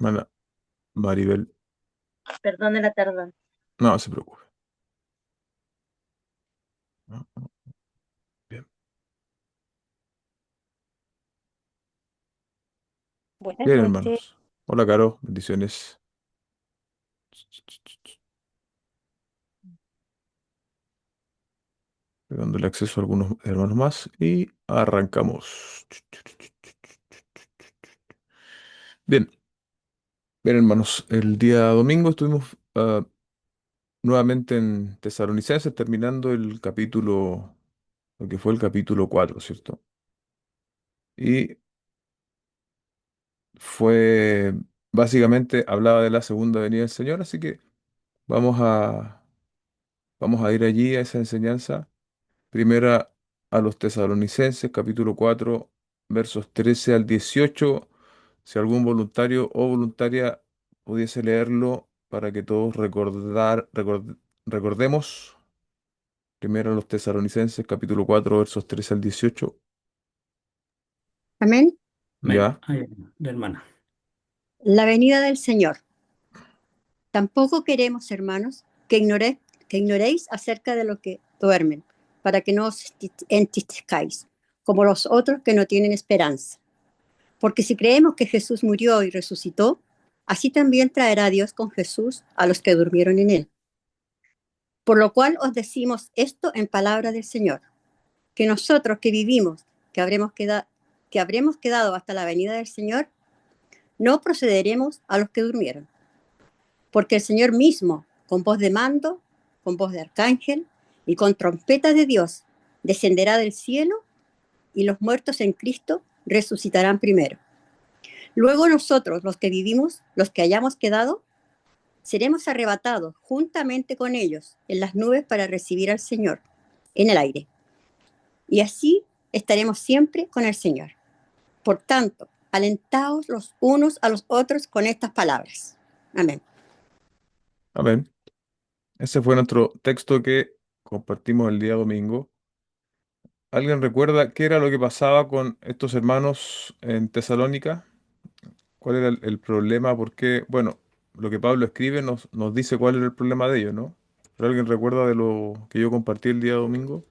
Mana- Maribel, Perdone la tardanza. no se preocupe. No, no, bien. Buenas Bien, noches. hermanos. Hola, Caro, bendiciones. Estoy dándole acceso a algunos hermanos más y arrancamos. Bien, bien, hermanos. El día domingo estuvimos nuevamente en Tesalonicenses terminando el capítulo, lo que fue el capítulo 4, ¿cierto? Y fue, básicamente, hablaba de la segunda venida del Señor, así que vamos a, vamos a ir allí a esa enseñanza. Primera a los Tesalonicenses, capítulo 4 versos 13 al 18. Si algún voluntario o voluntaria pudiese leerlo para que todos recordemos. Primero a los Tesalonicenses, capítulo 4 versos 13 al 18. Amén. Amén. Ya, Ay, la hermana. La venida del Señor. Tampoco queremos, hermanos, que ignoréis acerca de lo que duermen, para que no os entristezcáis, como los otros que no tienen esperanza. Porque si creemos que Jesús murió y resucitó, así también traerá Dios con Jesús a los que durmieron en él. Por lo cual os decimos esto en palabra del Señor, que nosotros que vivimos, que habremos quedado hasta la venida del Señor, no procederemos a los que durmieron. Porque el Señor mismo, con voz de mando, con voz de arcángel y con trompeta de Dios, descenderá del cielo y los muertos en Cristo resucitarán primero. Luego nosotros, los que vivimos, los que hayamos quedado, seremos arrebatados juntamente con ellos en las nubes para recibir al Señor en el aire. Y así estaremos siempre con el Señor. Por tanto, alentaos los unos a los otros con estas palabras. Amén. amén. Ese fue nuestro texto que compartimos el día domingo. ¿Alguien recuerda qué era lo que pasaba con estos hermanos en Tesalónica? ¿Cuál era el problema? Porque, bueno, lo que Pablo escribe nos dice cuál era el problema de ellos, ¿no? ¿Pero alguien recuerda de lo que yo compartí el día domingo?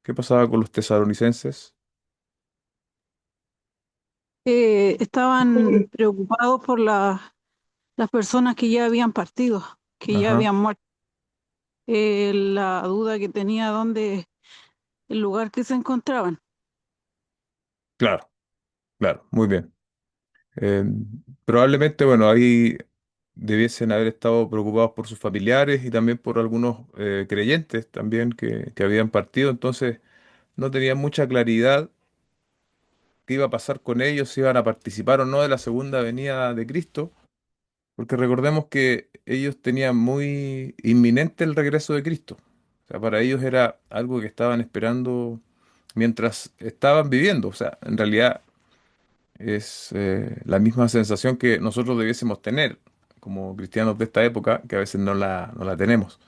¿Qué pasaba con los tesalonicenses? Estaban preocupados por las personas que ya habían partido, que ya Ajá, habían muerto. La duda que tenía dónde, el lugar que se encontraban. claro, claro, muy bien. Eh, Probablemente, bueno, ahí debiesen haber estado preocupados por sus familiares y también por algunos creyentes también que habían partido, entonces no tenían mucha claridad qué iba a pasar con ellos, si iban a participar o no de la segunda venida de Cristo, porque recordemos que ellos tenían muy inminente el regreso de Cristo. O sea, para ellos era algo que estaban esperando mientras estaban viviendo. O sea, en realidad es la misma sensación que nosotros debiésemos tener como cristianos de esta época, que a veces no la tenemos.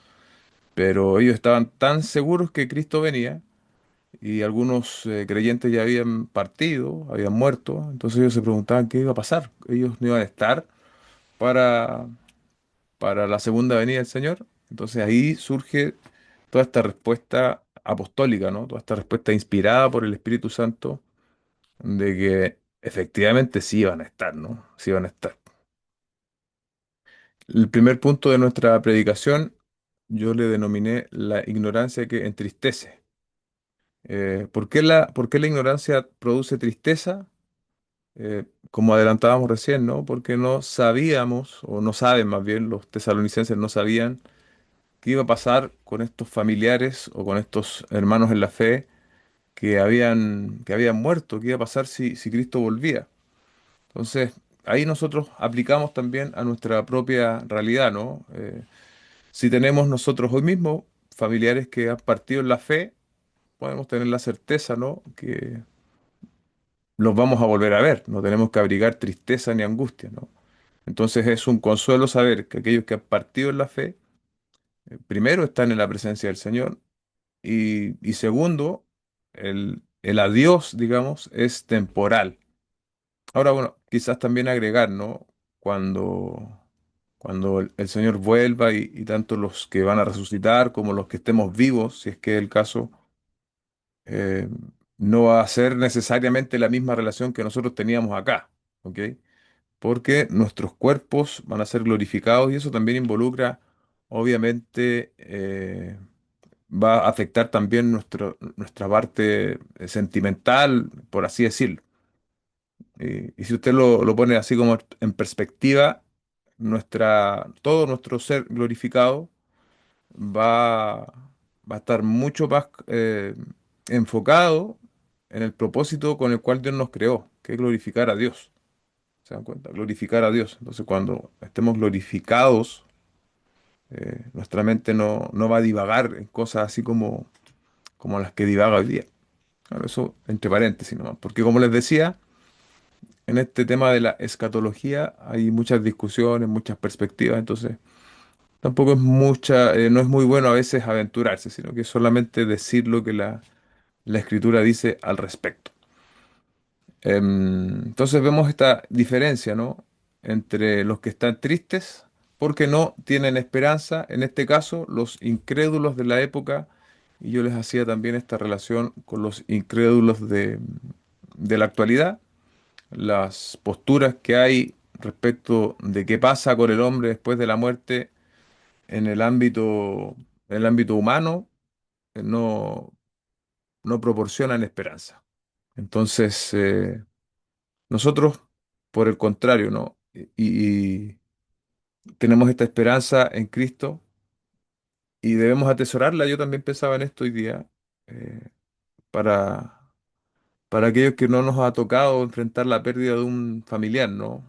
Pero ellos estaban tan seguros que Cristo venía y algunos creyentes ya habían partido, habían muerto, entonces ellos se preguntaban qué iba a pasar. Ellos no iban a estar para, para la segunda venida del Señor. Entonces ahí surge toda esta respuesta apostólica, ¿no? Toda esta respuesta inspirada por el Espíritu Santo de que efectivamente sí iban a estar, ¿no? Sí iban a estar. El primer punto de nuestra predicación yo le denominé la ignorancia que entristece. ¿Por qué la ignorancia produce tristeza? Como adelantábamos recién, ¿no? Porque no sabíamos, o no saben más bien, los tesalonicenses no sabían qué iba a pasar con estos familiares o con estos hermanos en la fe que habían muerto, qué iba a pasar si Cristo volvía. Entonces, ahí nosotros aplicamos también a nuestra propia realidad, ¿no? Si tenemos nosotros hoy mismo familiares que han partido en la fe, podemos tener la certeza, ¿no? Que los vamos a volver a ver, no tenemos que abrigar tristeza ni angustia, ¿no? Entonces es un consuelo saber que aquellos que han partido en la fe, primero están en la presencia del Señor y segundo, el adiós, digamos, es temporal. Ahora, bueno, quizás también agregar, ¿no? cuando, cuando el Señor vuelva y tanto los que van a resucitar como los que estemos vivos, si es que es el caso, eh, no va a ser necesariamente la misma relación que nosotros teníamos acá, ¿ok? Porque nuestros cuerpos van a ser glorificados y eso también involucra, obviamente, va a afectar también nuestra parte sentimental, por así decirlo. Y si usted lo pone así como en perspectiva, todo nuestro ser glorificado va, va a estar mucho más enfocado en el propósito con el cual Dios nos creó, que es glorificar a Dios. ¿Se dan cuenta? Glorificar a Dios. Entonces, cuando estemos glorificados, nuestra mente no va a divagar en cosas así como las que divaga hoy día. Claro, eso entre paréntesis nomás. Porque como les decía, en este tema de la escatología hay muchas discusiones, muchas perspectivas, entonces tampoco no es muy bueno a veces aventurarse, sino que solamente decir lo que la escritura dice al respecto. Entonces vemos esta diferencia, ¿no? Entre los que están tristes porque no tienen esperanza, en este caso los incrédulos de la época, y yo les hacía también esta relación con los incrédulos de la actualidad, las posturas que hay respecto de qué pasa con el hombre después de la muerte en el ámbito humano, no, no proporcionan esperanza. Entonces, nosotros, por el contrario, ¿no? Y tenemos esta esperanza en Cristo y debemos atesorarla. Yo también pensaba en esto hoy día, eh, para, para aquellos que no nos ha tocado enfrentar la pérdida de un familiar, ¿no?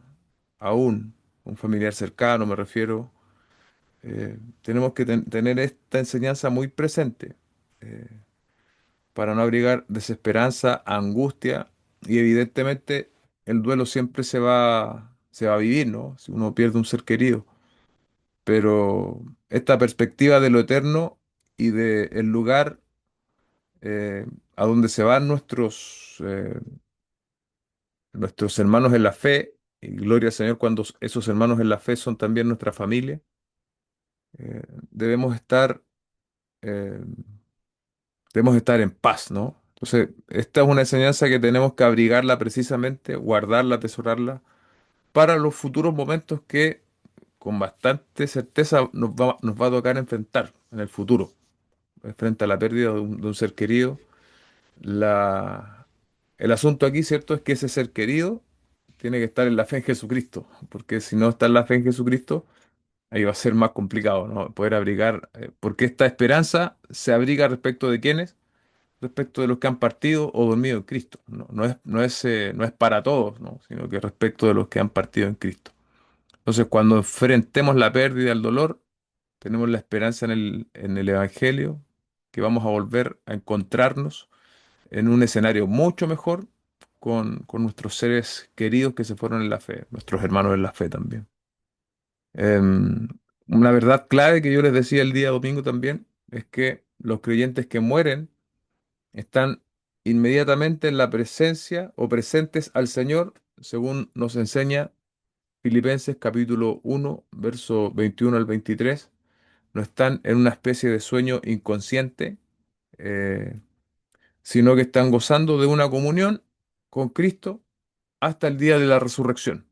Aún, un familiar cercano, me refiero. Tenemos que tener esta enseñanza muy presente, eh, para no abrigar desesperanza, angustia y evidentemente el duelo siempre se va a vivir, ¿no? Si uno pierde un ser querido, pero esta perspectiva de lo eterno y de el lugar, eh, a donde se van nuestros hermanos en la fe, y gloria al Señor cuando esos hermanos en la fe son también nuestra familia, debemos estar, eh, debemos estar en paz, ¿no? Entonces, esta es una enseñanza que tenemos que abrigarla precisamente, guardarla, atesorarla para los futuros momentos que con bastante certeza nos va a tocar enfrentar en el futuro, frente a la pérdida de un ser querido. La, el asunto aquí, ¿cierto?, es que ese ser querido tiene que estar en la fe en Jesucristo, porque si no está en la fe en Jesucristo, ahí va a ser más complicado, ¿no? Poder abrigar, porque esta esperanza se abriga respecto de quiénes, respecto de los que han partido o dormido en Cristo. No es para todos, ¿no? Sino que respecto de los que han partido en Cristo. Entonces, cuando enfrentemos la pérdida, el dolor, tenemos la esperanza en el Evangelio, que vamos a volver a encontrarnos en un escenario mucho mejor con nuestros seres queridos que se fueron en la fe, nuestros hermanos en la fe también. Em, una verdad clave que yo les decía el día domingo también es que los creyentes que mueren están inmediatamente en la presencia o presentes al Señor, según nos enseña Filipenses capítulo 1, verso 21 al 23. No están en una especie de sueño inconsciente, eh, sino que están gozando de una comunión con Cristo hasta el día de la resurrección.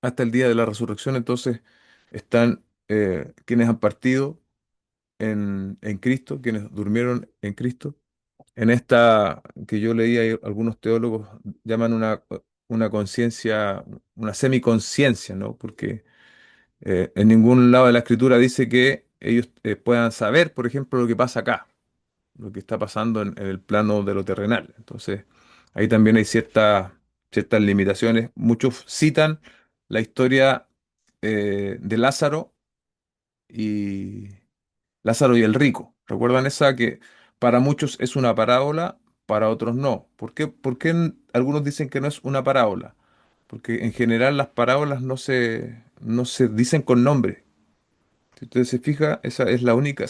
Hasta el día de la resurrección, entonces, están quienes han partido en Cristo, quienes durmieron en Cristo, en esta que yo leía, y algunos teólogos llaman una conciencia, una semiconciencia, ¿no? Porque en ningún lado de la escritura dice que ellos puedan saber, por ejemplo, lo que pasa acá, lo que está pasando en el plano de lo terrenal. Entonces, ahí también hay ciertas limitaciones. Muchos citan la historia de y Lázaro y el rico. ¿Recuerdan esa que para muchos es una parábola, para otros no? ¿Por qué algunos dicen que no es una parábola? Porque en general las parábolas no se dicen con nombre. Si usted se fija, esa es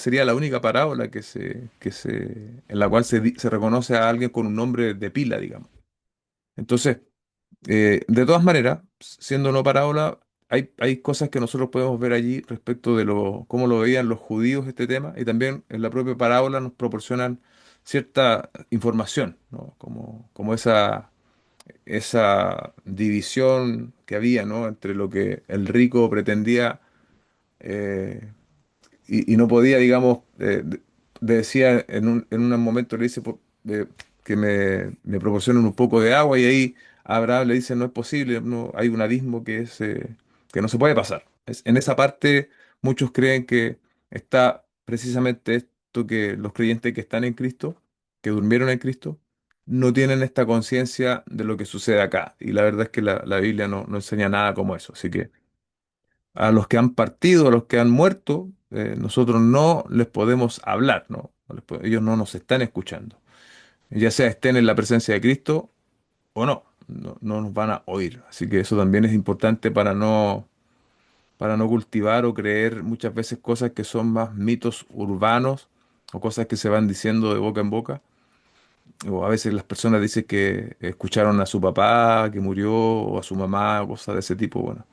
sería la única parábola en la cual se reconoce a alguien con un nombre de pila, digamos. Entonces, De todas maneras, siendo no parábola, hay cosas que nosotros podemos ver allí respecto de cómo lo veían los judíos este tema, y también en la propia parábola nos proporcionan cierta información, ¿no? Como esa división que había, ¿no? Entre lo que el rico pretendía eh, y no podía, digamos, decía en un momento le dice que me proporcionen un poco de agua, y ahí Abraham le dice no es posible, no, hay un abismo que no se puede pasar. En esa parte muchos creen que está precisamente esto, que los creyentes que están en Cristo, que durmieron en Cristo, no tienen esta conciencia de lo que sucede acá. Y la verdad es que la Biblia no enseña nada como eso. Así que a los que han partido, a los que han muerto, nosotros no les podemos hablar, ¿no? Ellos no nos están escuchando. Ya sea estén en la presencia de Cristo o no nos van a oír. Así que eso también es importante para no cultivar o creer muchas veces cosas que son más mitos urbanos o cosas que se van diciendo de boca en boca. O a veces las personas dicen que escucharon a su papá que murió o a su mamá, cosas de ese tipo. Bueno,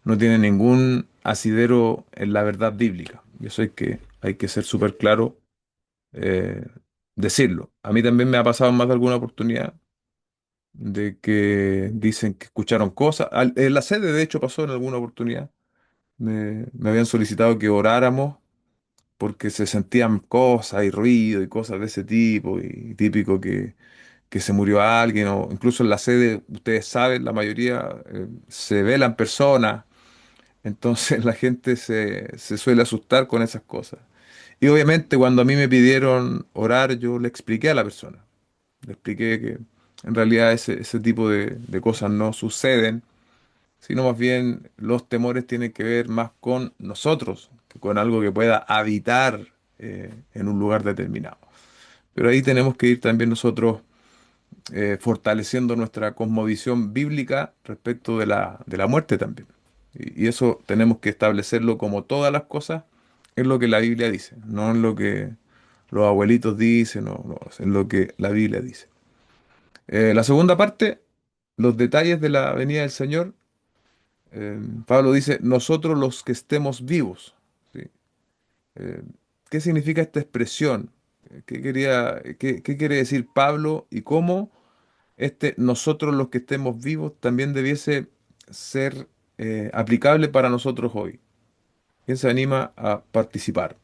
no tiene ningún asidero en la verdad bíblica. Y eso hay que ser súper claro, eh, decirlo. A mí también me ha pasado en más de alguna oportunidad de que dicen que escucharon cosas. En la sede, de hecho, pasó en alguna oportunidad. Me habían solicitado que oráramos porque se sentían cosas y ruido y cosas de ese tipo, y típico que se murió alguien, o incluso en la sede, ustedes saben, la mayoría se velan personas. Entonces la gente se suele asustar con esas cosas. Y obviamente cuando a mí me pidieron orar, yo le expliqué a la persona. Le expliqué que en realidad ese tipo de cosas no suceden, sino más bien los temores tienen que ver más con nosotros, que con algo que pueda habitar en un lugar determinado. Pero ahí tenemos que ir también nosotros fortaleciendo nuestra cosmovisión bíblica respecto de la muerte también. Y eso tenemos que establecerlo como todas las cosas, en lo que la Biblia dice, no en lo que los abuelitos dicen, no, en lo que la Biblia dice. La segunda parte, los detalles de la venida del Señor. Pablo dice, nosotros los que estemos vivos. ¿Sí? Eh, ¿Qué significa esta expresión? ¿Qué quiere decir Pablo, y cómo nosotros los que estemos vivos también debiese ser aplicable para nosotros hoy? ¿Quién se anima a participar?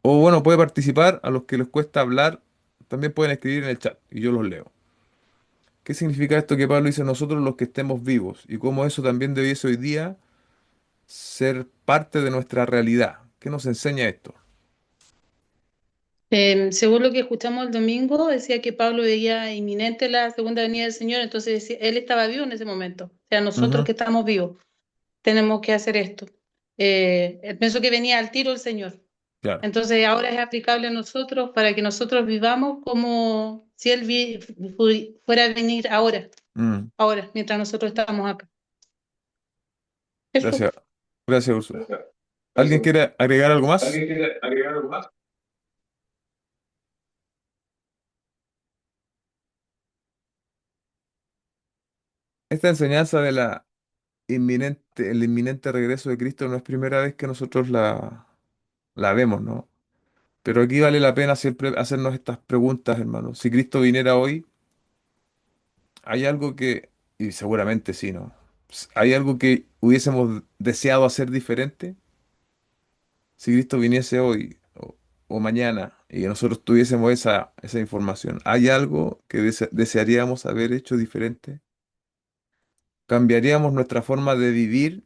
O bueno, puede participar, a los que les cuesta hablar, también pueden escribir en el chat y yo los leo. ¿Qué significa esto que Pablo dice nosotros los que estemos vivos? Y cómo eso también debiese hoy día ser parte de nuestra realidad. ¿Qué nos enseña esto? Según lo que escuchamos el domingo, decía que Pablo veía inminente la segunda venida del Señor, entonces él estaba vivo en ese momento. O sea, nosotros Ujú, que estamos vivos tenemos que hacer esto. Él pensó que venía al tiro el Señor. claro. Entonces ahora es aplicable a nosotros para que nosotros vivamos como si Él fuera a venir ahora, Mm, ahora, mientras nosotros estamos acá. Eso. gracias. Gracias, Úrsula. ¿Alguien quiere agregar algo más? ¿Alguien quiere agregar algo más? Esta enseñanza de el inminente regreso de Cristo no es primera vez que nosotros la vemos, ¿no? Pero aquí vale la pena siempre hacernos estas preguntas, hermano. Si Cristo viniera hoy, ¿hay algo y seguramente sí, ¿no? ¿Hay algo que hubiésemos deseado hacer diferente? Si Cristo viniese hoy o mañana y nosotros tuviésemos esa información, ¿hay algo que desearíamos haber hecho diferente? ¿Cambiaríamos nuestra forma de vivir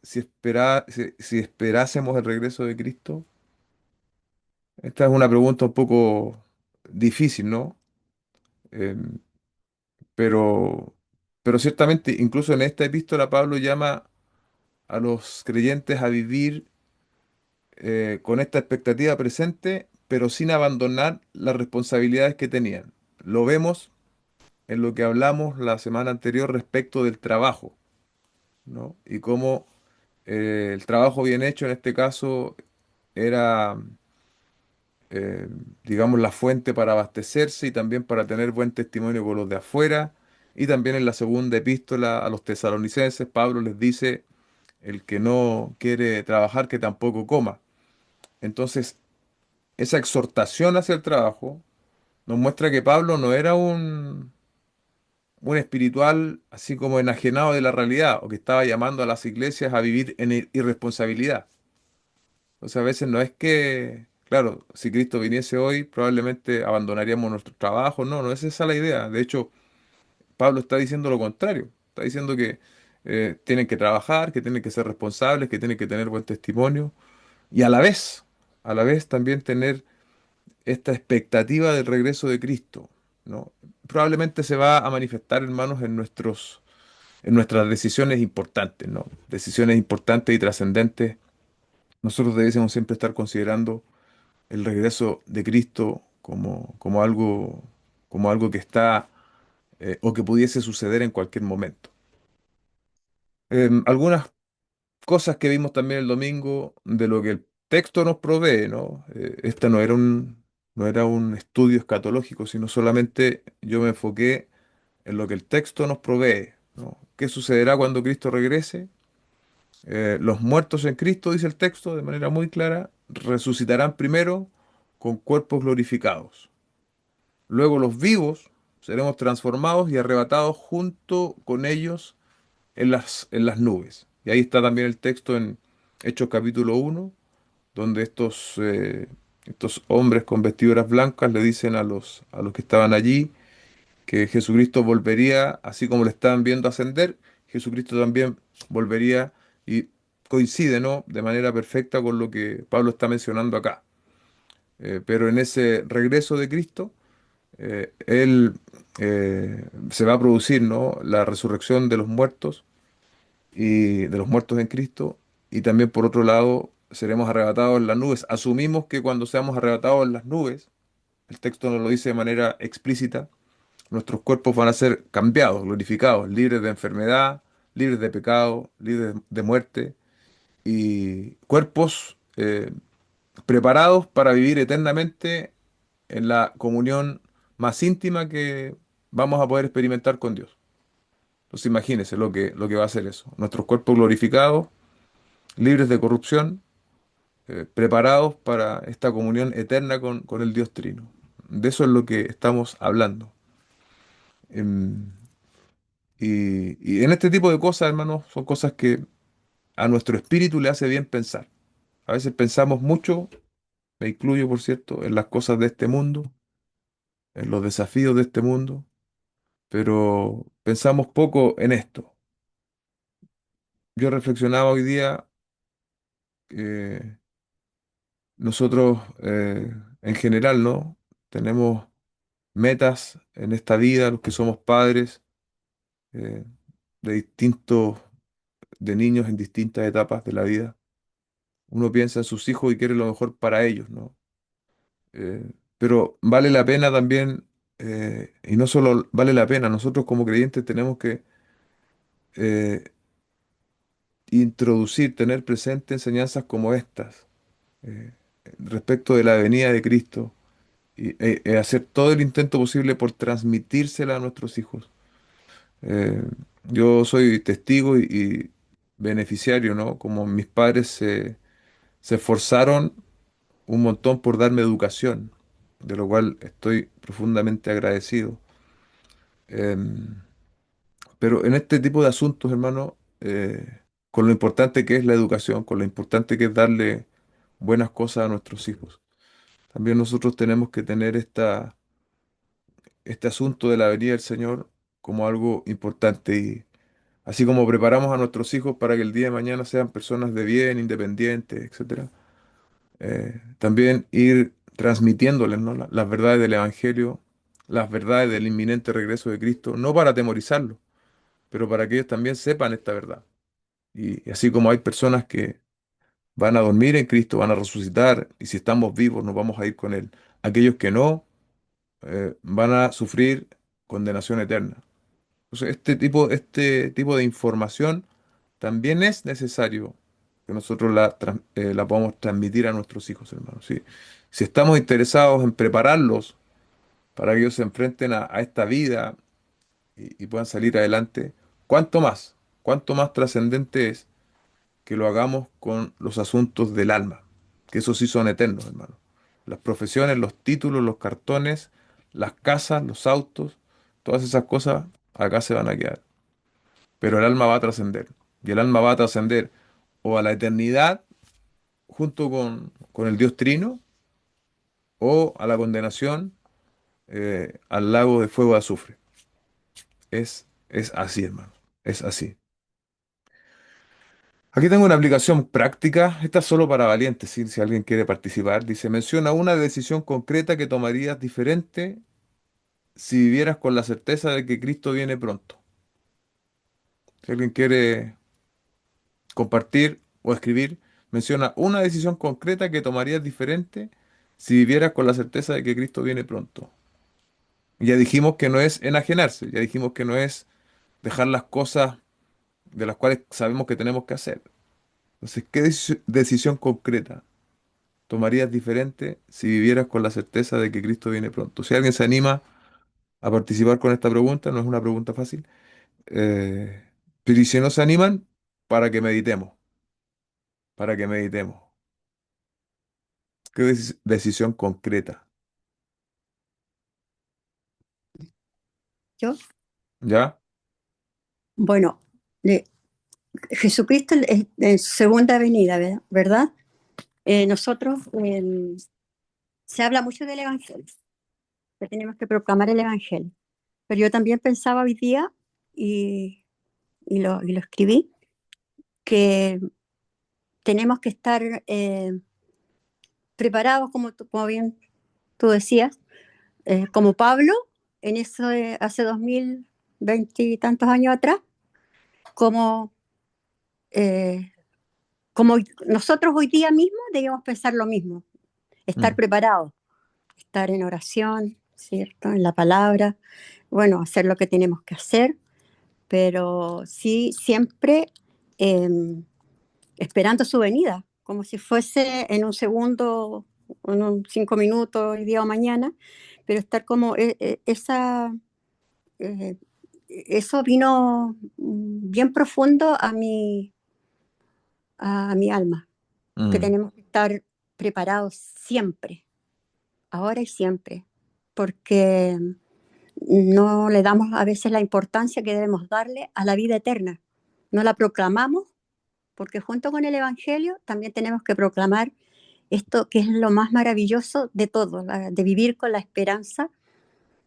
si esperásemos el regreso de Cristo? Esta es una pregunta un poco difícil, ¿no? Eh, pero, pero ciertamente, incluso en esta epístola, Pablo llama a los creyentes a vivir con esta expectativa presente, pero sin abandonar las responsabilidades que tenían. Lo vemos en lo que hablamos la semana anterior respecto del trabajo, ¿no? Y cómo el trabajo bien hecho en este caso era, eh, digamos, la fuente para abastecerse y también para tener buen testimonio con los de afuera. Y también en la segunda epístola a los tesalonicenses, Pablo les dice, el que no quiere trabajar, que tampoco coma. Entonces, esa exhortación hacia el trabajo nos muestra que Pablo no era un espiritual así como enajenado de la realidad o que estaba llamando a las iglesias a vivir en irresponsabilidad. O sea, a veces no es que, claro, si Cristo viniese hoy, probablemente abandonaríamos nuestro trabajo. No, no es esa la idea. De hecho, Pablo está diciendo lo contrario. Está diciendo que tienen que trabajar, que tienen que ser responsables, que tienen que tener buen testimonio y a la vez también tener esta expectativa del regreso de Cristo, ¿no? Probablemente se va a manifestar, hermanos, en nuestras decisiones importantes, ¿no? Decisiones importantes y trascendentes. Nosotros debiésemos siempre estar considerando el regreso de Cristo como algo que está o que pudiese suceder en cualquier momento. Algunas cosas que vimos también el domingo de lo que el texto nos provee, ¿no? Esta no era un estudio escatológico, sino solamente yo me enfoqué en lo que el texto nos provee, ¿no? ¿Qué sucederá cuando Cristo regrese? Los muertos en Cristo, dice el texto de manera muy clara, resucitarán primero con cuerpos glorificados. Luego los vivos seremos transformados y arrebatados junto con ellos en las nubes. Y ahí está también el texto en Hechos capítulo 1, donde estos hombres con vestiduras blancas le dicen a los que estaban allí que Jesucristo volvería, así como le estaban viendo ascender, Jesucristo también volvería y coincide, ¿no? De manera perfecta con lo que Pablo está mencionando acá. Pero en ese regreso de Cristo, Él se va a producir, ¿no? La resurrección de los muertos y de los muertos en Cristo, y también por otro lado seremos arrebatados en las nubes. Asumimos que cuando seamos arrebatados en las nubes, el texto nos lo dice de manera explícita, nuestros cuerpos van a ser cambiados, glorificados, libres de enfermedad, libres de pecado, libres de muerte y cuerpos preparados para vivir eternamente en la comunión más íntima que vamos a poder experimentar con Dios. Entonces imagínense lo que va a ser eso. Nuestros cuerpos glorificados, libres de corrupción, preparados para esta comunión eterna con el Dios Trino. De eso es lo que estamos hablando. Em, y en este tipo de cosas, hermanos, son cosas que a nuestro espíritu le hace bien pensar. A veces pensamos mucho, me incluyo, por cierto, en las cosas de este mundo, en los desafíos de este mundo, pero pensamos poco en esto. Yo reflexionaba hoy día que nosotros, en general, ¿no? Tenemos metas en esta vida, los que somos padres, eh, de distintos, de niños en distintas etapas de la vida. Uno piensa en sus hijos y quiere lo mejor para ellos, ¿no? Pero vale la pena también, y no solo vale la pena, nosotros como creyentes tenemos que eh, introducir, tener presente enseñanzas como estas, eh, respecto de la venida de Cristo, y hacer todo el intento posible por transmitírsela a nuestros hijos. Eh, yo soy testigo y beneficiario, ¿no? Como mis padres se esforzaron un montón por darme educación, de lo cual estoy profundamente agradecido. Em, pero en este tipo de asuntos, hermano, con lo importante que es la educación, con lo importante que es darle buenas cosas a nuestros hijos, también nosotros tenemos que tener este asunto de la venida del Señor como algo importante. Y así como preparamos a nuestros hijos para que el día de mañana sean personas de bien, independientes, etcétera, también ir transmitiéndoles, ¿no? Las verdades del Evangelio, las verdades del inminente regreso de Cristo, no para atemorizarlos, pero para que ellos también sepan esta verdad. Y así como hay personas que van a dormir en Cristo, van a resucitar, y si estamos vivos nos vamos a ir con Él. Aquellos que no, van a sufrir condenación eterna. Entonces, este tipo de información también es necesario que nosotros la podamos transmitir a nuestros hijos, hermanos. ¿Sí? Si estamos interesados en prepararlos para que ellos se enfrenten a esta vida y puedan salir adelante, cuánto más trascendente es que lo hagamos con los asuntos del alma, que esos sí son eternos, hermano. Las profesiones, los títulos, los cartones, las casas, los autos, todas esas cosas acá se van a quedar. Pero el alma va a trascender. Y el alma va a trascender o a la eternidad junto con el Dios Trino o a la condenación al lago de fuego de azufre. Es así, hermano. Es así. Aquí tengo una aplicación práctica. Esta es solo para valientes, ¿sí? Si alguien quiere participar. Dice, menciona una decisión concreta que tomarías diferente si vivieras con la certeza de que Cristo viene pronto. Si alguien quiere compartir o escribir, menciona una decisión concreta que tomarías diferente si vivieras con la certeza de que Cristo viene pronto. Y ya dijimos que no es enajenarse, ya dijimos que no es dejar las cosas de las cuales sabemos que tenemos que hacer. Entonces, ¿qué decisión concreta tomarías diferente si vivieras con la certeza de que Cristo viene pronto? Si alguien se anima a participar con esta pregunta, no es una pregunta fácil, eh, pero y si no se animan, para que meditemos, para que meditemos. ¿Qué decisión concreta? Yo, ¿Ya? bueno, de Jesucristo en su segunda venida, ¿verdad? Nosotros se habla mucho del Evangelio, que tenemos que proclamar el Evangelio. Pero yo también pensaba hoy día, y, y lo escribí, que tenemos que estar preparados, como bien tú decías, como Pablo, en eso hace 2020 y tantos años atrás, como, eh, como nosotros hoy día mismo debemos pensar lo mismo, estar Mm, preparados, estar en oración, ¿cierto? En la palabra, bueno, hacer lo que tenemos que hacer, pero sí siempre eh, esperando su venida, como si fuese en un segundo, en un 5 minutos, hoy día o mañana, pero estar como eh, eso vino bien profundo a mi alma, que mm, tenemos que estar preparados siempre, ahora y siempre, porque no le damos a veces la importancia que debemos darle a la vida eterna. No la proclamamos porque junto con el Evangelio también tenemos que proclamar esto que es lo más maravilloso de todo, de vivir con la esperanza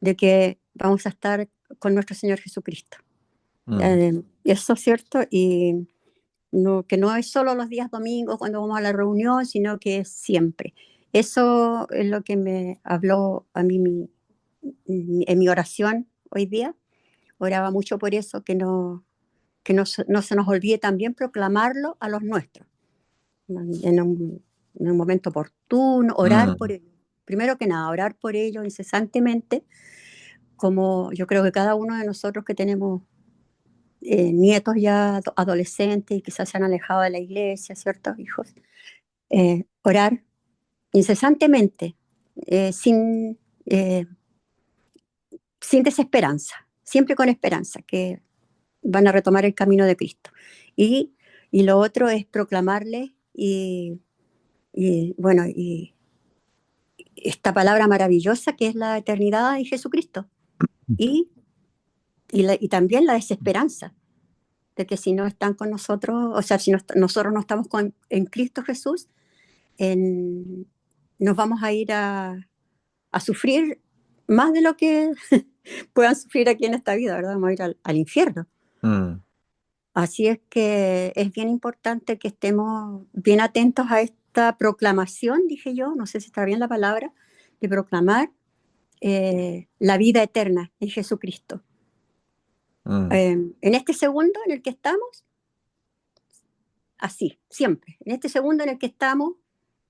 de que vamos a estar con nuestro Señor Jesucristo. mm, Eso es cierto, y no, que no es solo los días domingos cuando vamos a la reunión, sino que es siempre. Eso es lo que me habló a mí en mi oración hoy día. Oraba mucho por eso, no se nos olvide también proclamarlo a los nuestros, en un momento oportuno, orar por mm, ellos. Primero que nada, orar por ellos incesantemente, como yo creo que cada uno de nosotros que tenemos nietos ya adolescentes y quizás se han alejado de la iglesia, ciertos hijos, orar incesantemente, sin, eh, sin desesperanza, siempre con esperanza, que van a retomar el camino de Cristo. Y, y lo otro es proclamarle bueno, y esta palabra maravillosa que es la eternidad en Jesucristo. Y, y también la desesperanza de que si no están con nosotros, o sea, si nosotros no estamos en Cristo Jesús, en, nos vamos a ir a sufrir más de lo que puedan sufrir aquí en esta vida, ¿verdad? Vamos a ir al infierno. mm, Así es que es bien importante que estemos bien atentos a esta proclamación, dije yo, no sé si está bien la palabra, de proclamar la vida eterna en Jesucristo. mm. En este segundo en el que estamos, así, siempre, en este segundo en el que estamos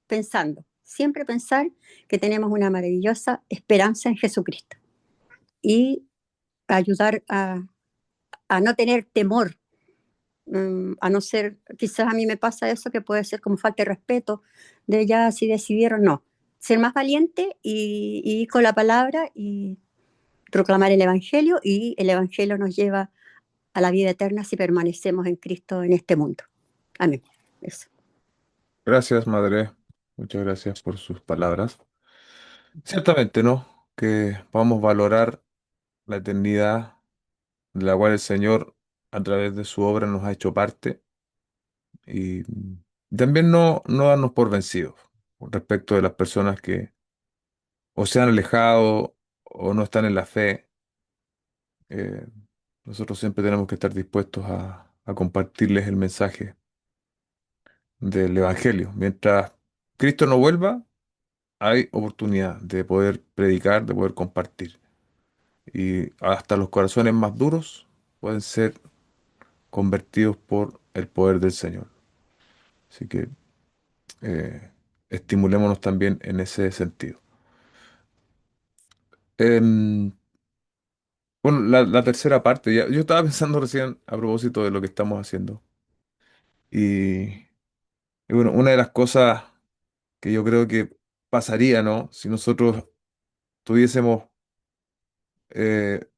pensando, siempre pensar que tenemos una maravillosa esperanza en Jesucristo y ayudar a no tener temor, a no ser, quizás a mí me pasa eso que puede ser como falta de respeto, de ya si decidieron, no, ser más valiente y ir con la palabra proclamar el Evangelio, y el Evangelio nos lleva a la vida eterna si permanecemos en Cristo en este mundo. Amén. Eso. Gracias, Madre. Muchas gracias por sus palabras. Ciertamente, ¿no? Que podamos valorar la eternidad de la cual el Señor, a través de su obra, nos ha hecho parte y también no darnos por vencidos respecto de las personas que o se han alejado o no están en la fe. Eh, Nosotros siempre tenemos que estar dispuestos a compartirles el mensaje del Evangelio. Mientras Cristo no vuelva, hay oportunidad de poder predicar, de poder compartir. Y hasta los corazones más duros pueden ser convertidos por el poder del Señor. Así que eh, estimulémonos también en ese sentido. Em, bueno, la tercera parte, yo estaba pensando recién a propósito de lo que estamos haciendo. Y, y bueno, una de las cosas que yo creo que pasaría, ¿no? Si nosotros tuviésemos eh,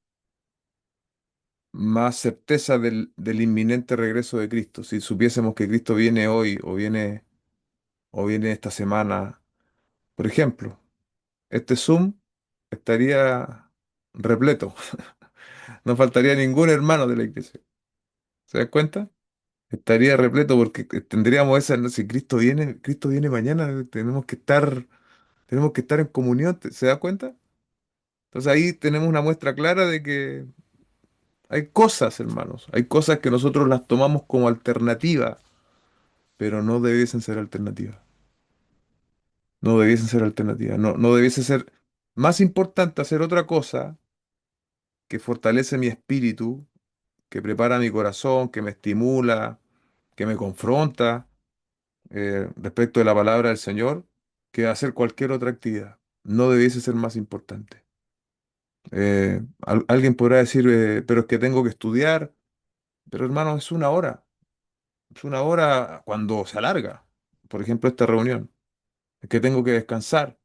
más certeza del inminente regreso de Cristo, si supiésemos que Cristo viene hoy o viene esta semana, por ejemplo, este Zoom estaría repleto, no faltaría ningún hermano de la iglesia. ¿Se dan cuenta? Estaría repleto porque tendríamos esa, ¿no? Si Cristo viene mañana, tenemos que estar en comunión, ¿se da cuenta? Entonces ahí tenemos una muestra clara de que hay cosas, hermanos, hay cosas que nosotros las tomamos como alternativa, pero no debiesen ser alternativas. No debiesen ser alternativas. No debiese ser más importante hacer otra cosa que fortalece mi espíritu, que prepara mi corazón, que me estimula, que me confronta respecto de la palabra del Señor, que hacer cualquier otra actividad. No debiese ser más importante. Alguien podrá decir, pero es que tengo que estudiar, pero hermano, es una hora cuando se alarga. Por ejemplo, esta reunión, es que tengo que descansar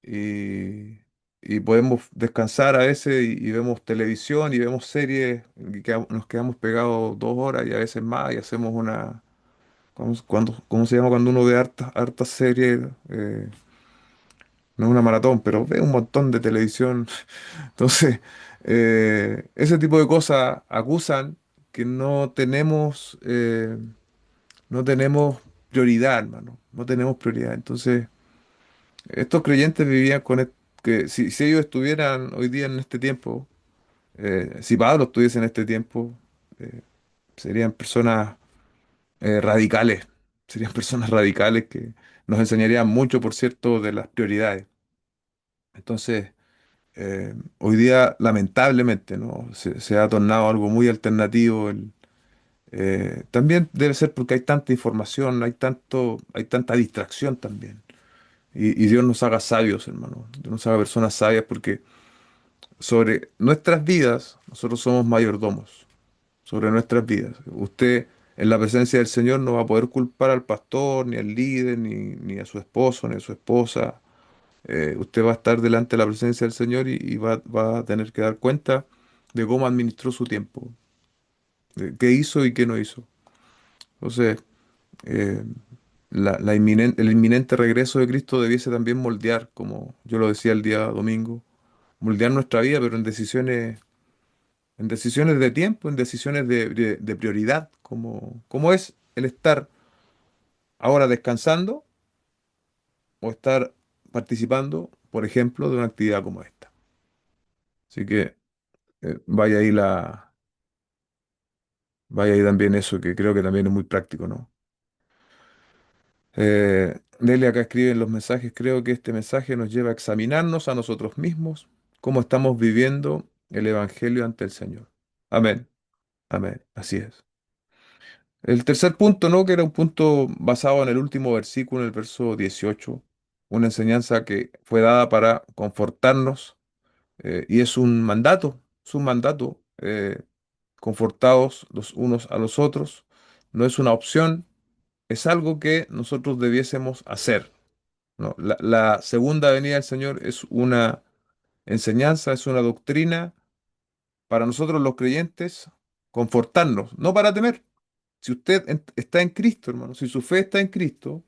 y, y podemos descansar a veces y vemos televisión y vemos series y nos quedamos pegados 2 horas y a veces más y hacemos una... ¿Cómo se llama cuando uno ve hartas series? No es una maratón, pero ve un montón de televisión. Entonces, ese tipo de cosas acusan que no tenemos prioridad, hermano. No tenemos prioridad. Entonces, estos creyentes vivían que si ellos estuvieran hoy día en este tiempo, si Pablo estuviese en este tiempo, eh, serían personas radicales. Serían personas radicales que nos enseñarían mucho, por cierto, de las prioridades. Entonces, hoy día, lamentablemente, ¿no? Se ha tornado algo muy alternativo. También debe ser porque hay tanta información, hay tanta distracción también. Y Dios nos haga sabios, hermano. Dios nos haga personas sabias porque sobre nuestras vidas, nosotros somos mayordomos. Sobre nuestras vidas. Usted, en la presencia del Señor, no va a poder culpar al pastor, ni al líder, ni a su esposo, ni a su esposa. Usted va a estar delante de la presencia del Señor y va a tener que dar cuenta de cómo administró su tiempo, de qué hizo y qué no hizo. Entonces, eh, el inminente regreso de Cristo debiese también moldear, como yo lo decía el día domingo, moldear nuestra vida, pero en decisiones de tiempo, en decisiones de prioridad, como es el estar ahora descansando o estar participando, por ejemplo, de una actividad como esta. Así que vaya ahí vaya ahí también eso, que creo que también es muy práctico, ¿no? Dele acá escribe en los mensajes, creo que este mensaje nos lleva a examinarnos a nosotros mismos, cómo estamos viviendo el Evangelio ante el Señor. Amén, amén, así es. El tercer punto, ¿no? Que era un punto basado en el último versículo, en el verso 18, una enseñanza que fue dada para confortarnos y es un mandato, confortados los unos a los otros, no es una opción, es algo que nosotros debiésemos hacer, ¿no? La segunda venida del Señor es una enseñanza, es una doctrina para nosotros los creyentes, confortarnos, no para temer. Si usted está en Cristo, hermano, si su fe está en Cristo,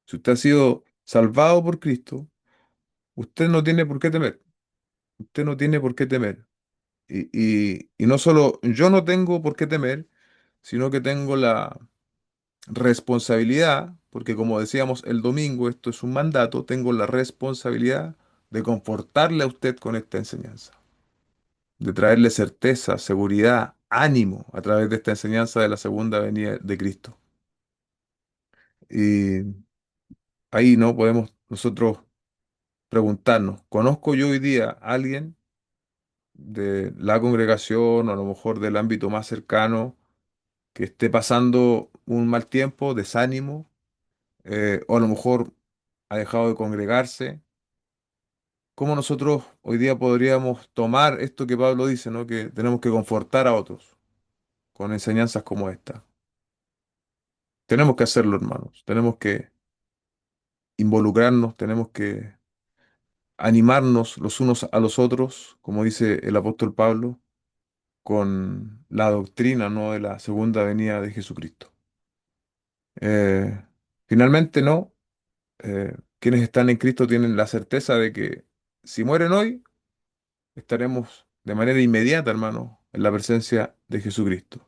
si usted ha sido salvado por Cristo, usted no tiene por qué temer. Usted no tiene por qué temer. Y no solo yo no tengo por qué temer, sino que tengo la responsabilidad, porque como decíamos el domingo, esto es un mandato, tengo la responsabilidad de confortarle a usted con esta enseñanza, de traerle certeza, seguridad, ánimo a través de esta enseñanza de la segunda venida de Cristo. Y ahí no podemos nosotros preguntarnos, ¿conozco yo hoy día a alguien de la congregación o a lo mejor del ámbito más cercano que esté pasando un mal tiempo, desánimo, o a lo mejor ha dejado de congregarse? ¿Cómo nosotros hoy día podríamos tomar esto que Pablo dice, ¿no? Que tenemos que confortar a otros con enseñanzas como esta? Tenemos que hacerlo, hermanos. Tenemos que involucrarnos, tenemos que animarnos los unos a los otros, como dice el apóstol Pablo, con la doctrina, ¿no? De la segunda venida de Jesucristo. Eh, Finalmente, no. Quienes están en Cristo tienen la certeza de que si mueren hoy, estaremos de manera inmediata, hermano, en la presencia de Jesucristo.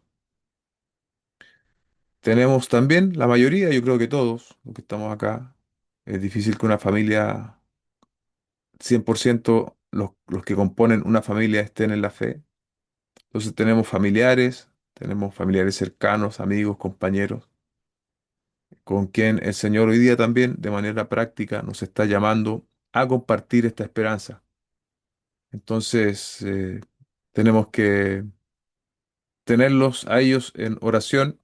Tenemos también, la mayoría, yo creo que todos los que estamos acá, es difícil que una familia, 100% los que componen una familia estén en la fe. Entonces tenemos familiares cercanos, amigos, compañeros, con quien el Señor hoy día también, de manera práctica, nos está llamando a compartir esta esperanza. Entonces, tenemos que tenerlos a ellos en oración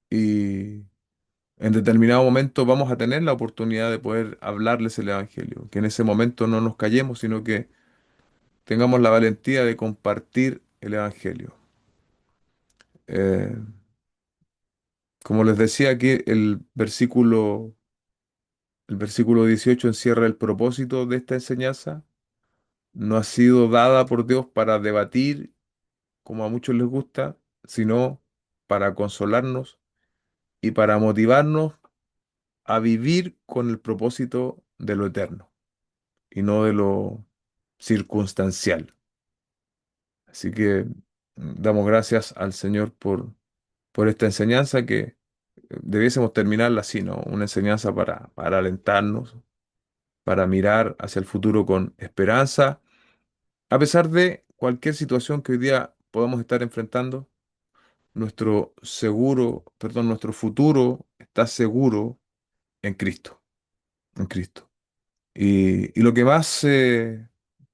y en determinado momento vamos a tener la oportunidad de poder hablarles el Evangelio. Que en ese momento no nos callemos, sino que tengamos la valentía de compartir el Evangelio. Eh, Como les decía aquí, el versículo 18 encierra el propósito de esta enseñanza. No ha sido dada por Dios para debatir, como a muchos les gusta, sino para consolarnos y para motivarnos a vivir con el propósito de lo eterno y no de lo circunstancial. Así que damos gracias al Señor por esta enseñanza que debiésemos terminarla así, ¿no? Una enseñanza para alentarnos, para mirar hacia el futuro con esperanza, a pesar de cualquier situación que hoy día podamos estar enfrentando. Nuestro futuro está seguro en Cristo, en Cristo. Y lo que más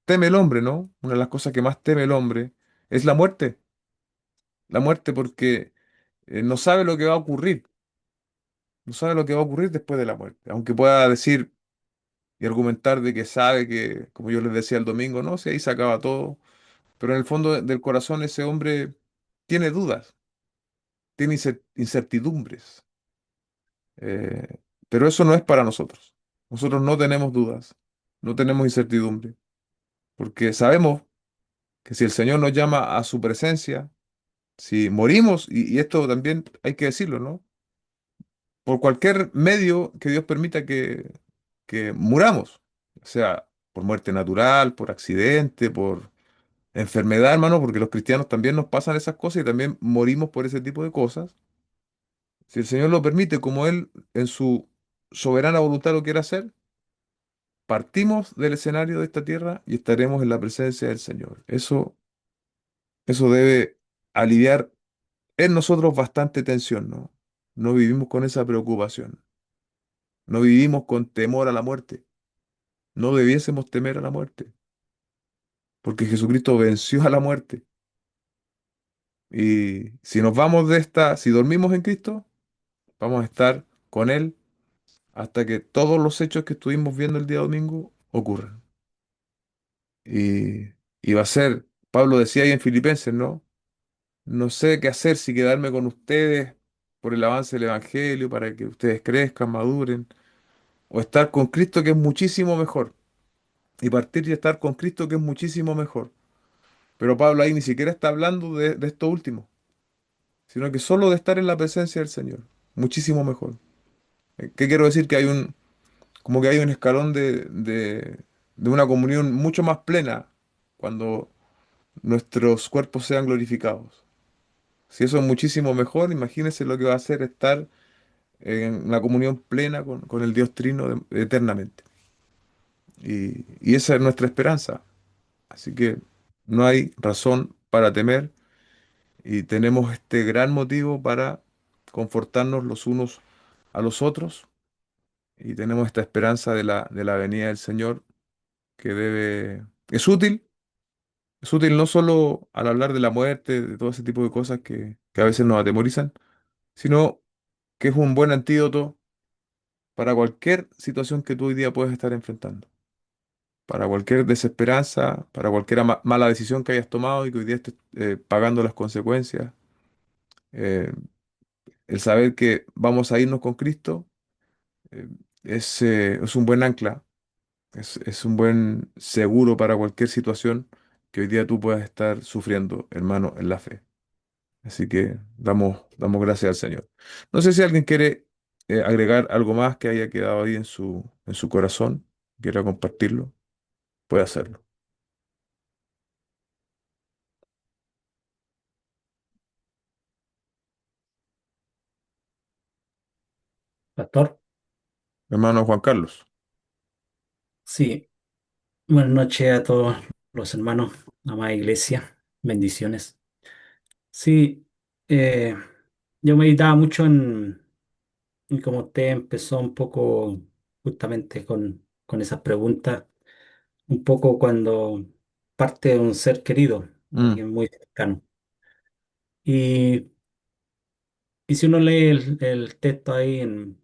teme el hombre, ¿no? Una de las cosas que más teme el hombre es la muerte porque no sabe lo que va a ocurrir, no sabe lo que va a ocurrir después de la muerte, aunque pueda decir y argumentar de que sabe que, como yo les decía el domingo, no, si ahí se acaba todo, pero en el fondo del corazón ese hombre tiene dudas, tiene incertidumbres. Eh, pero eso no es para nosotros. Nosotros no tenemos dudas, no tenemos incertidumbre, porque sabemos que si el Señor nos llama a su presencia, si morimos, y esto también hay que decirlo, ¿no? Por cualquier medio que Dios permita que muramos, o sea, por muerte natural, por accidente, por enfermedad, hermano, porque los cristianos también nos pasan esas cosas y también morimos por ese tipo de cosas. Si el Señor lo permite, como Él en su soberana voluntad lo quiere hacer, partimos del escenario de esta tierra y estaremos en la presencia del Señor. Eso debe aliviar en nosotros bastante tensión, ¿no? No vivimos con esa preocupación. No vivimos con temor a la muerte. No debiésemos temer a la muerte, porque Jesucristo venció a la muerte. Y si nos vamos de esta, si dormimos en Cristo, vamos a estar con Él hasta que todos los hechos que estuvimos viendo el día domingo ocurran. Y, y va a ser, Pablo decía ahí en Filipenses, ¿no? No sé qué hacer, si quedarme con ustedes por el avance del Evangelio, para que ustedes crezcan, maduren, o estar con Cristo, que es muchísimo mejor. y partir y estar con Cristo, que es muchísimo mejor. Pero Pablo ahí ni siquiera está hablando de esto último, sino que solo de estar en la presencia del Señor. Muchísimo mejor. ¿Qué quiero decir? Que hay como que hay un escalón de una comunión mucho más plena cuando nuestros cuerpos sean glorificados. Si eso es muchísimo mejor, imagínense lo que va a ser estar en una comunión plena con el Dios Trino eternamente. Y esa es nuestra esperanza. Así que no hay razón para temer y tenemos este gran motivo para confortarnos los unos a los otros y tenemos esta esperanza de la venida del Señor que es útil no solo al hablar de la muerte, de todo ese tipo de cosas que a veces nos atemorizan, sino que es un buen antídoto para cualquier situación que tú hoy día puedes estar enfrentando, para cualquier desesperanza, para cualquier mala decisión que hayas tomado y que hoy día estés pagando las consecuencias. Eh, el saber que vamos a irnos con Cristo eh, es un buen ancla, es un buen seguro para cualquier situación que hoy día tú puedas estar sufriendo, hermano, en la fe. Así que damos gracias al Señor. No sé si alguien quiere agregar algo más que haya quedado ahí en su corazón, quiera compartirlo, puede hacerlo. Pastor, Hermano Juan Carlos. sí, buenas noches a todos los hermanos, amada iglesia, bendiciones. Sí, eh, yo meditaba mucho en cómo usted empezó un poco justamente con esas preguntas, un poco cuando parte de un ser querido, Mm, alguien muy cercano. Y, y si uno lee el texto ahí en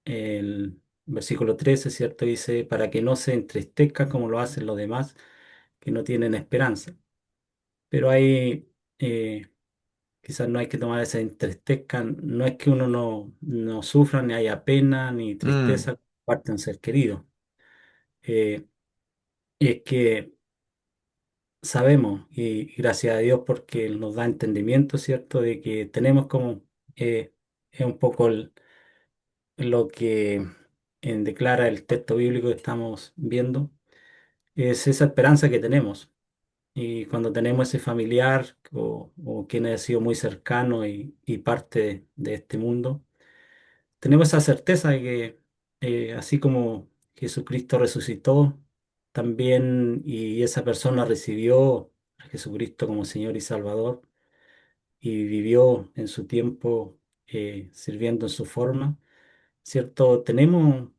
el versículo 13, ¿cierto? Dice, para que no se entristezca como lo hacen los demás que no tienen esperanza. Pero hay, quizás no hay que tomar esa entristezca, no es que uno no sufra, ni haya pena, ni mm, tristeza, por parte de un ser querido. Eh, es que sabemos, y gracias a Dios porque nos da entendimiento, ¿cierto? De que tenemos como, es un poco lo que declara el texto bíblico que estamos viendo, es esa esperanza que tenemos. Y cuando tenemos ese familiar o quien ha sido muy cercano y parte de este mundo, tenemos esa certeza de que así como Jesucristo resucitó, también y esa persona recibió a Jesucristo como Señor y Salvador y vivió en su tiempo sirviendo en su forma, ¿cierto? Tenemos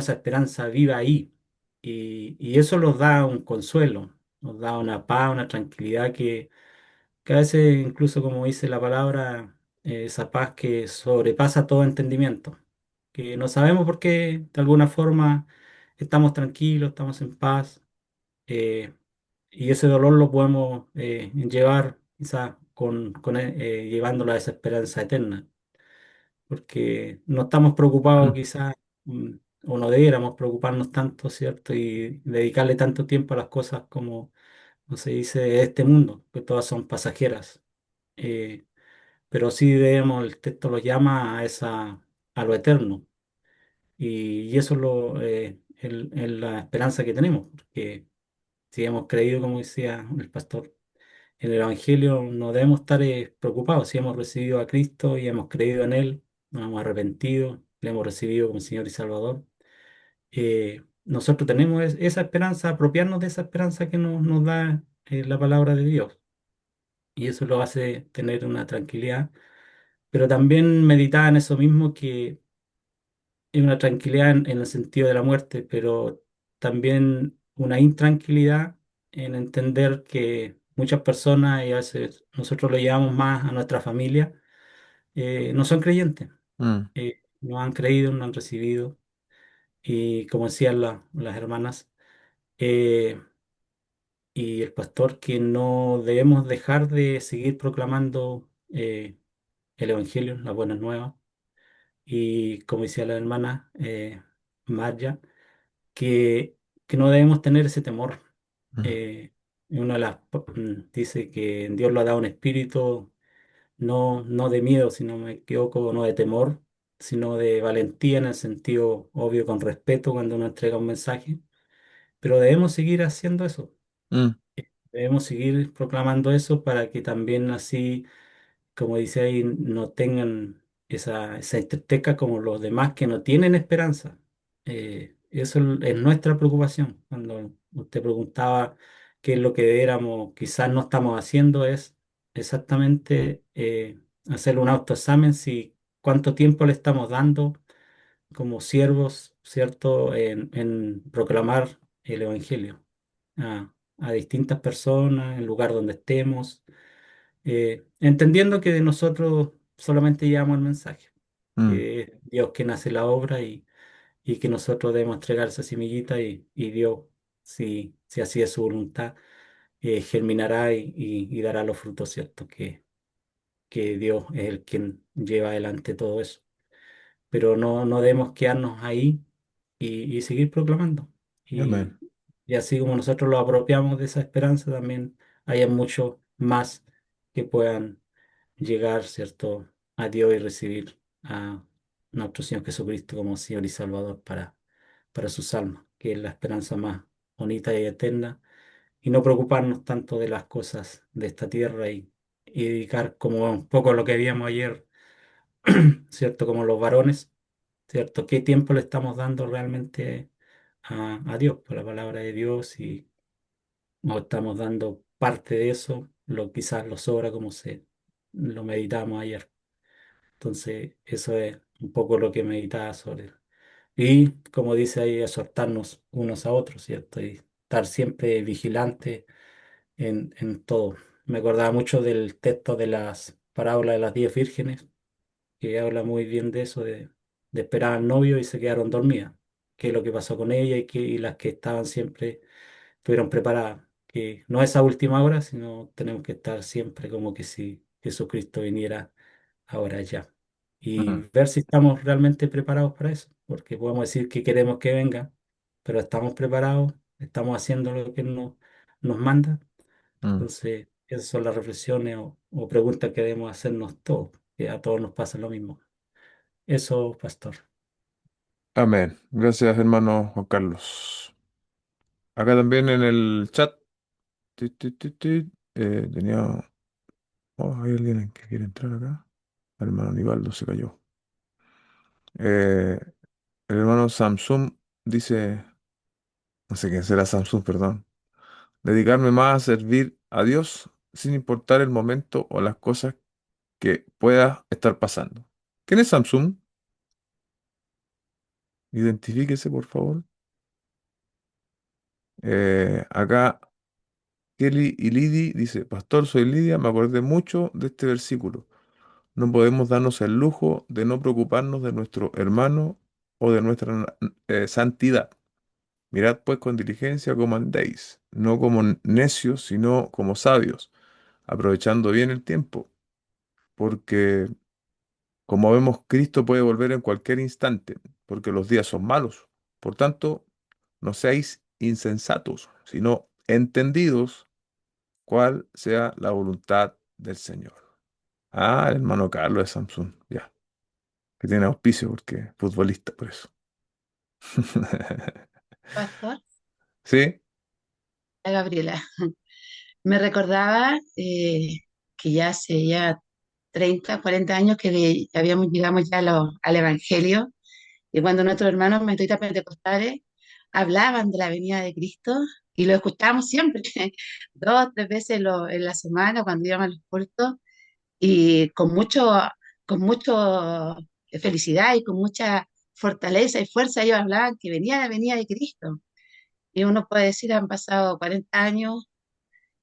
esa esperanza viva ahí y eso nos da un consuelo, nos da una paz, una tranquilidad que a veces, incluso como dice la palabra, esa paz que sobrepasa todo entendimiento, que no sabemos por qué de alguna forma estamos tranquilos, estamos en paz, eh, y ese dolor lo podemos llevar quizás llevándolo a esa esperanza eterna, porque no estamos preocupados mm, quizás, o no debiéramos preocuparnos tanto, ¿cierto? Y dedicarle tanto tiempo a las cosas como, no se dice, de este mundo, que todas son pasajeras. Eh, pero sí debemos, el texto lo llama a lo eterno. Y eso es es la esperanza que tenemos, porque si hemos creído, como decía el pastor, en el Evangelio, no debemos estar preocupados. Si hemos recibido a Cristo y hemos creído en Él, nos hemos arrepentido, le hemos recibido como Señor y Salvador. Nosotros tenemos esa esperanza, apropiarnos de esa esperanza que nos da la palabra de Dios. Y eso lo hace tener una tranquilidad, pero también meditaba en eso mismo, que es una tranquilidad en el sentido de la muerte, pero también una intranquilidad en entender que muchas personas, y a veces nosotros lo llevamos más a nuestra familia, no son creyentes, mm, no han creído, no han recibido, y como decían las hermanas, eh, y el pastor, que no debemos dejar de seguir proclamando el Evangelio, las buenas nuevas. Y como decía la hermana Marja, que que no debemos tener ese temor. Mm, Eh, y una de las dice que Dios lo ha dado un espíritu no de miedo, si no me equivoco, no de temor, sino de valentía en el sentido obvio, con respeto cuando uno entrega un mensaje. Pero debemos seguir haciendo eso, mm, debemos seguir proclamando eso para que también así, como dice ahí, no tengan esa enteca como los demás que no tienen esperanza. Eso es nuestra preocupación. Cuando usted preguntaba qué es lo que éramos, quizás no estamos haciendo, es exactamente hacer un autoexamen si cuánto tiempo le estamos dando como siervos, ¿cierto?, en proclamar el Evangelio a distintas personas, en el lugar donde estemos, entendiendo que de nosotros solamente llevamos el mensaje, mm. que es Dios quien hace la obra y que nosotros debemos entregar esa semillita y Dios, si así es su voluntad, germinará y dará los frutos ciertos que Dios es el quien lleva adelante todo eso. Pero no debemos quedarnos ahí y seguir proclamando. Y, Amén. y así como nosotros lo apropiamos de esa esperanza, también haya muchos más que puedan llegar, ¿cierto?, a Dios y recibir a nuestro Señor Jesucristo como Señor y Salvador para sus almas, que es la esperanza más bonita y eterna, y no preocuparnos tanto de las cosas de esta tierra y dedicar como un poco lo que vimos ayer, ¿cierto? Como los varones, ¿cierto? ¿Qué tiempo le estamos dando realmente a Dios, por la palabra de Dios? Y no estamos dando parte de eso, quizás lo sobra como lo meditamos ayer. Entonces, eso es un poco lo que meditaba sobre. Y como dice ahí, exhortarnos unos a otros, ¿cierto? Y estar siempre vigilante en todo. Me acordaba mucho del texto de las parábolas de las 10 vírgenes, que habla muy bien de eso, de esperar al novio y se quedaron dormidas. Qué es lo que pasó con ella y las que estaban siempre estuvieron preparadas. Que no es a última hora, sino tenemos que estar siempre como que si Jesucristo viniera ahora ya. Y Mm, ver si estamos realmente preparados para eso, porque podemos decir que queremos que venga, pero estamos preparados, estamos haciendo lo que nos manda. mm. Entonces, esas son las reflexiones o preguntas que debemos hacernos todos, que a todos nos pasa lo mismo. Eso, pastor. Amén. Gracias, hermano Juan Carlos. Acá también en el chat tenía... Oh, hay alguien que quiere entrar acá. El hermano Nivaldo se cayó. Eh, el hermano Samsung dice, no sé quién será Samsung, perdón. Dedicarme más a servir a Dios sin importar el momento o las cosas que pueda estar pasando. ¿Quién es Samsung? Identifíquese, por favor. Acá Kelly y Lidi dice, Pastor, soy Lidia, me acordé mucho de este versículo. No podemos darnos el lujo de no preocuparnos de nuestro hermano o de nuestra santidad. Mirad pues con diligencia cómo andéis, no como necios, sino como sabios, aprovechando bien el tiempo, porque como vemos, Cristo puede volver en cualquier instante, porque los días son malos. Por tanto, no seáis insensatos, sino entendidos cuál sea la voluntad del Señor. Ah, el hermano Carlos de Samsung, ya, que tiene auspicio porque es futbolista, por eso. Pastor, ¿Sí? la Gabriela, me recordaba que ya hace ya 30, 40 años que habíamos llegamos ya al Evangelio y cuando nuestros hermanos metodistas pentecostales hablaban de la venida de Cristo y lo escuchábamos siempre, 2, 3 veces en la semana cuando íbamos a los cultos y con mucho felicidad y con mucha fortaleza y fuerza ellos hablaban que venía la venida de Cristo. Y uno puede decir, han pasado 40 años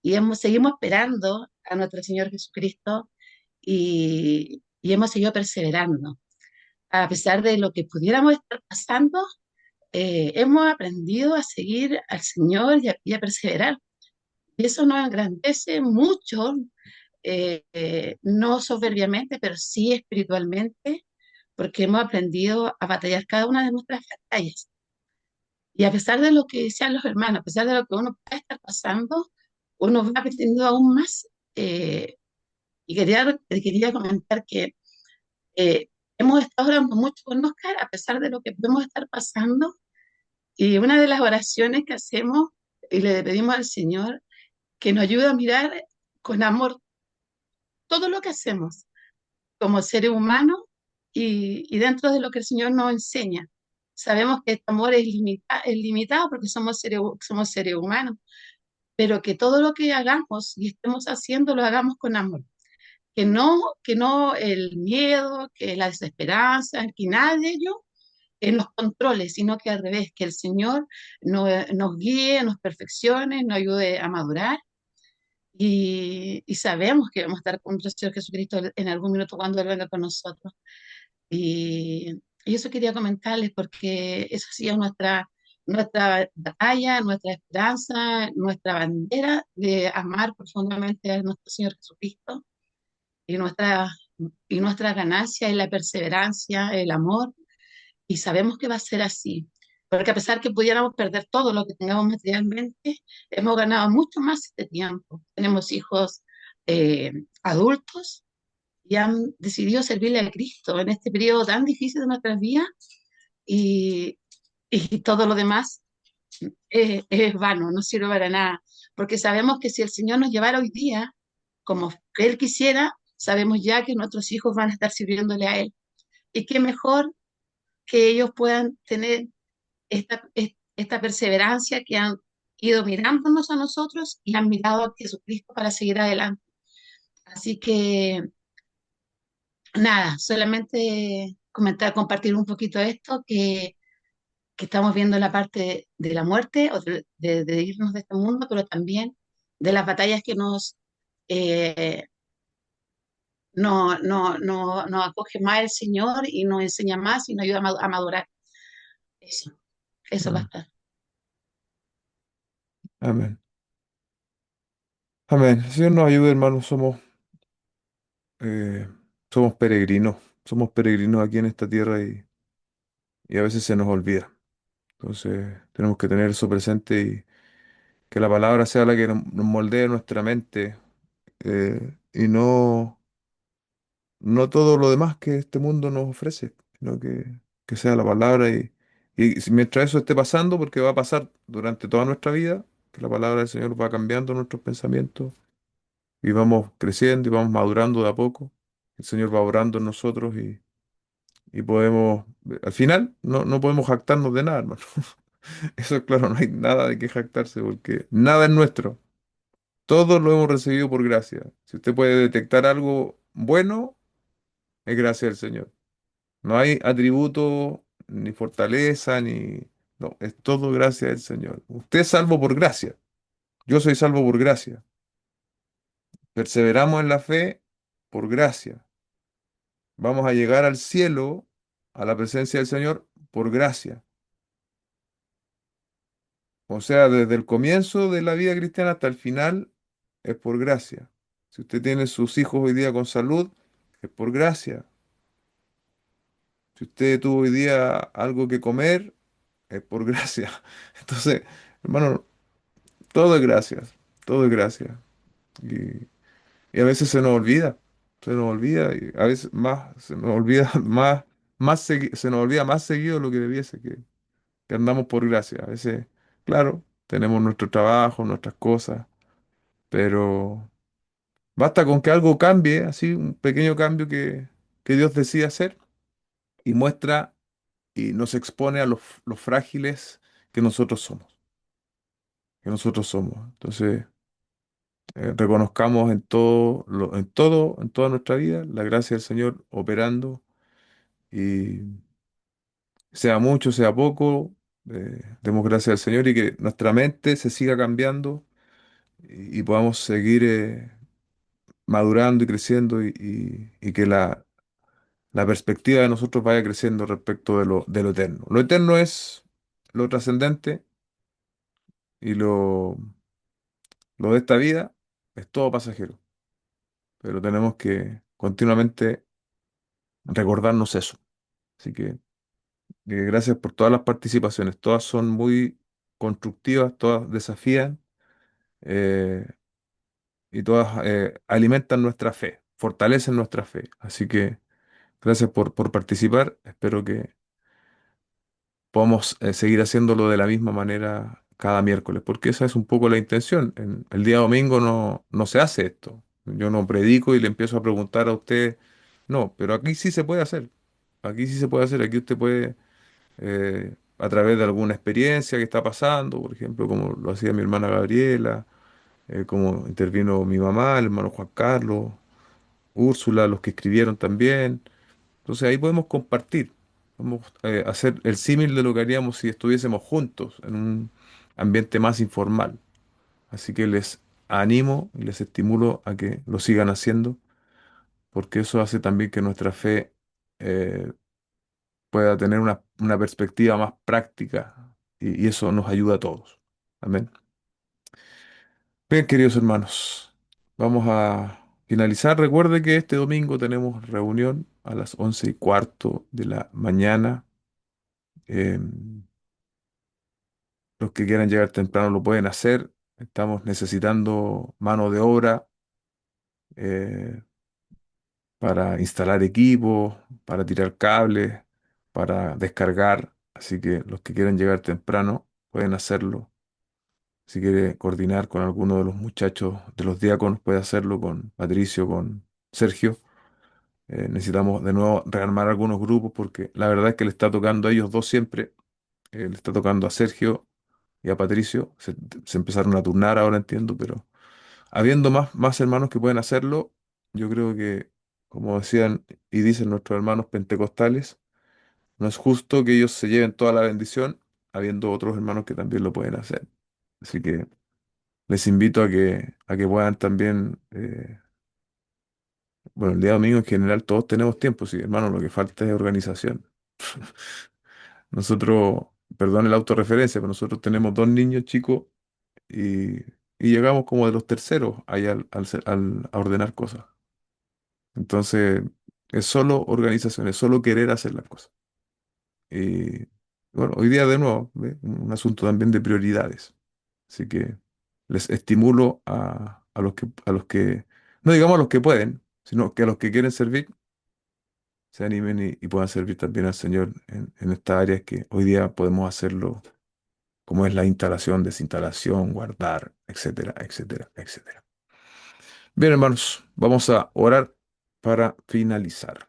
y seguimos esperando a nuestro Señor Jesucristo y hemos seguido perseverando. A pesar de lo que pudiéramos estar pasando, hemos aprendido a seguir al Señor y a perseverar. Y eso nos engrandece mucho, no soberbiamente, pero sí espiritualmente, porque hemos aprendido a batallar cada una de nuestras batallas. Y a pesar de lo que decían los hermanos, a pesar de lo que uno puede estar pasando, uno va aprendiendo aún más. Y quería comentar que eh, hemos estado orando mucho con Oscar, a pesar de lo que podemos estar pasando. Y una de las oraciones que hacemos y le pedimos al Señor que nos ayude a mirar con amor todo lo que hacemos como seres humanos y dentro de lo que el Señor nos enseña. Sabemos que este amor es limitado porque somos seres humanos, pero que todo lo que hagamos y estemos haciendo lo hagamos con amor. Que no el miedo, que la desesperanza, que nada de ello nos controle, sino que al revés, que el Señor nos guíe, nos perfeccione, nos ayude a madurar y sabemos que vamos a estar con nuestro Señor Jesucristo en algún minuto cuando Él venga con nosotros. Y, y eso quería comentarles porque eso sí es nuestra batalla, nuestra esperanza, nuestra bandera de amar profundamente a nuestro Señor Jesucristo y y nuestra ganancia es la perseverancia, el amor, y sabemos que va a ser así. Porque a pesar que pudiéramos perder todo lo que tengamos materialmente, hemos ganado mucho más este tiempo. Tenemos hijos eh, adultos y han decidido servirle a Cristo en este periodo tan difícil de nuestras vidas y, y todo lo demás es vano, no sirve para nada, porque sabemos que si el Señor nos llevara hoy día como que Él quisiera, sabemos ya que nuestros hijos van a estar sirviéndole a Él. Y qué mejor que ellos puedan tener esta perseverancia que han ido mirándonos a nosotros y han mirado a Jesucristo para seguir adelante. Así que nada, solamente comentar, compartir un poquito esto, que estamos viendo la parte de la muerte o de irnos de este mundo, pero también de las batallas que eh, nos acoge más el Señor y nos enseña más y nos ayuda a madurar. Eso, eso va a Mm. estar. Amén. Amén. El Señor nos ayude, hermanos. Eh, somos peregrinos aquí en esta tierra y a veces se nos olvida. Entonces tenemos que tener eso presente y que la palabra sea la que nos moldee nuestra mente y no todo lo demás que este mundo nos ofrece, sino que sea la palabra y mientras eso esté pasando, porque va a pasar durante toda nuestra vida, que la palabra del Señor va cambiando nuestros pensamientos y vamos creciendo y vamos madurando de a poco. El Señor va obrando en nosotros y podemos, al final, no podemos jactarnos de nada, hermano. Eso es claro, no hay nada de qué jactarse porque nada es nuestro. Todo lo hemos recibido por gracia. Si usted puede detectar algo bueno, es gracia del Señor. No hay atributo, ni fortaleza, ni... No, es todo gracia del Señor. Usted es salvo por gracia. Yo soy salvo por gracia. Perseveramos en la fe por gracia. Vamos a llegar al cielo, a la presencia del Señor, por gracia. O sea, desde el comienzo de la vida cristiana hasta el final, es por gracia. Si usted tiene sus hijos hoy día con salud, es por gracia. Si usted tuvo hoy día algo que comer, es por gracia. Entonces, hermano, todo es gracia, todo es gracia. Y, y a veces se nos olvida, y a veces más, se nos olvida se nos olvida más seguido de lo que debiese, que andamos por gracia. A veces, claro, tenemos nuestro trabajo, nuestras cosas, pero basta con que algo cambie, así, un pequeño cambio que Dios decide hacer y muestra y nos expone a los frágiles que nosotros somos, que nosotros somos. Entonces, reconozcamos en toda nuestra vida, la gracia del Señor operando y sea mucho, sea poco, demos gracias al Señor y que nuestra mente se siga cambiando y podamos seguir madurando y creciendo y que la perspectiva de nosotros vaya creciendo respecto de lo eterno. Lo eterno es lo trascendente y lo de esta vida es todo pasajero, pero tenemos que continuamente recordarnos eso. Así que Gracias por todas las participaciones. Todas son muy constructivas, todas desafían eh, y todas alimentan nuestra fe, fortalecen nuestra fe. Así que gracias por participar. Espero que podamos seguir haciéndolo de la misma manera cada miércoles, porque esa es un poco la intención. El día domingo no se hace esto. Yo no predico y le empiezo a preguntar a usted, no, pero aquí sí se puede hacer. Aquí sí se puede hacer, aquí usted puede, a través de alguna experiencia que está pasando, por ejemplo, como lo hacía mi hermana Gabriela, como intervino mi mamá, el hermano Juan Carlos, Úrsula, los que escribieron también. Entonces ahí podemos compartir, podemos hacer el símil de lo que haríamos si estuviésemos juntos en un ambiente más informal. Así que les animo y les estimulo a que lo sigan haciendo, porque eso hace también que nuestra fe eh, pueda tener una perspectiva más práctica y eso nos ayuda a todos. Amén. Bien, queridos hermanos, vamos a finalizar. Recuerde que este domingo tenemos reunión a las 11:15 de la mañana. Los que quieran llegar temprano lo pueden hacer. Estamos necesitando mano de obra eh, para instalar equipos, para tirar cables, para descargar. Así que los que quieran llegar temprano pueden hacerlo. Si quiere coordinar con alguno de los muchachos de los diáconos, puede hacerlo con Patricio, con Sergio. Necesitamos de nuevo rearmar algunos grupos porque la verdad es que le está tocando a ellos dos siempre. Le está tocando a Sergio y a Patricio. Se empezaron a turnar ahora, entiendo, pero habiendo más hermanos que pueden hacerlo, yo creo que, como decían y dicen nuestros hermanos pentecostales, no es justo que ellos se lleven toda la bendición, habiendo otros hermanos que también lo pueden hacer. Así que les invito a que puedan también, bueno, el día domingo en general todos tenemos tiempo, sí, hermano, lo que falta es organización. Nosotros, perdón la autorreferencia, pero nosotros tenemos dos niños chicos y, y llegamos como de los terceros ahí a ordenar cosas. Entonces, es solo organización, es solo querer hacer las cosas. Y bueno, hoy día de nuevo, ¿ve? Un asunto también de prioridades. Así que les estimulo a los que, no digamos a los que pueden, sino que a los que quieren servir, se animen y puedan servir también al Señor en estas áreas que hoy día podemos hacerlo, como es la instalación, desinstalación, guardar, etcétera, etcétera, etcétera. Bien, hermanos, vamos a orar para finalizar.